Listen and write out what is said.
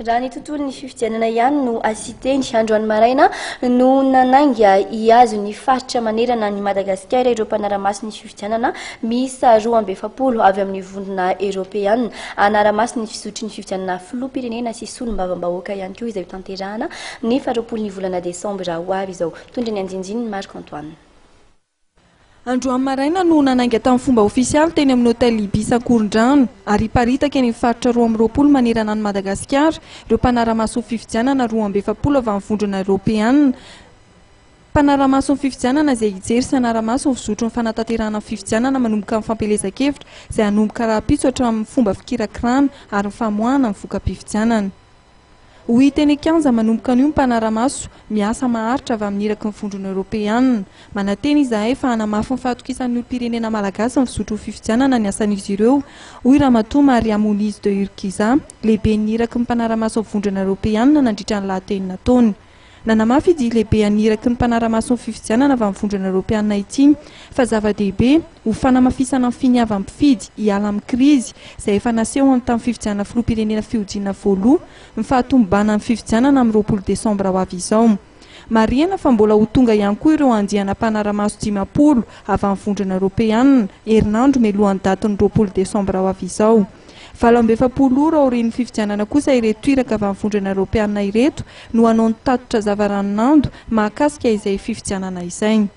raha ny tontolon'ny fifidianana ihany no asiteny androany maraina no nananga hiazo ny faritra manerana ny Madagasikara ireo mpanaramaso ny fifidianana miisa 240 avy amin'ny vondrona Eropeana anaramaso ny fisotry ny fifidianana filoham-pirenena sy solombavam-bahoaka ihany koa izay tanterahana ny 20 ny volana Desambra ho avy izao. Tondra ny anjinjiny Marc Antoine. Androany maraina no nananga tamin'ny fomba ofisialy teny amin'ny hôtel Ibis Ankorondrano ary paritaka eny amin'ny faritra 20 manerana ny Madagasikara ireo mpanaramaso fifidianana 240 avy amin'ny vondrona Eropeana. Mpanaramaso fifidianana izay hijery sy anaramaso fisotro ny fanatanterahana fifidianana manomboka amin'ny fampelezan-kevitra izay hanomboka raha-pitso hatramin'ny fomba fikirakirana ary ny famoahana ny voka-pifidianana. Hoy teny Kanja manomboka an'io mpanaramaso miasa maharitra avy amin'ny iraky ny vondrona Eropeana. Mananteny izahay fa hanamafy ny fahatokisan'ny olom-pirenena malagasy ny fisotro fifidianana ny asan'izy ireo. Hoy Ramatoa Maria Moniz de Urquiza, lehibe ny iraky ny mpanaramaso vondrona Eropeana nandritra ny lahateny nataony. Nanamafy izy lehibe aniraka ny mpanaramaso fifidianana avy amin'ny vondrona Eropeana ity fa zava-dehibe ho fanamafisana ny finiavam-pifidy hiala amin'ny krizy izay efa naseho amin'ny tamin'ny fifidianana filoham-pirenena fihojiana voaloha ny fahatombana ny fifidianana amin'ny 20 Desambra ho avy izao. Marihana fa mbola ho tonga ihany koa ireo andiana mpanaramaso 50 avy amin'ny vondrona Eropeana herinandro mialohan'ny datiny 20 Desambra ho avy izao. 740 ora aorian'ny fifidianana kosa ireto iraka avy amin'ny vondrona Eropeana ireto no hanao ny tatitra zavaranonando mahakasika izay fifidianana izay.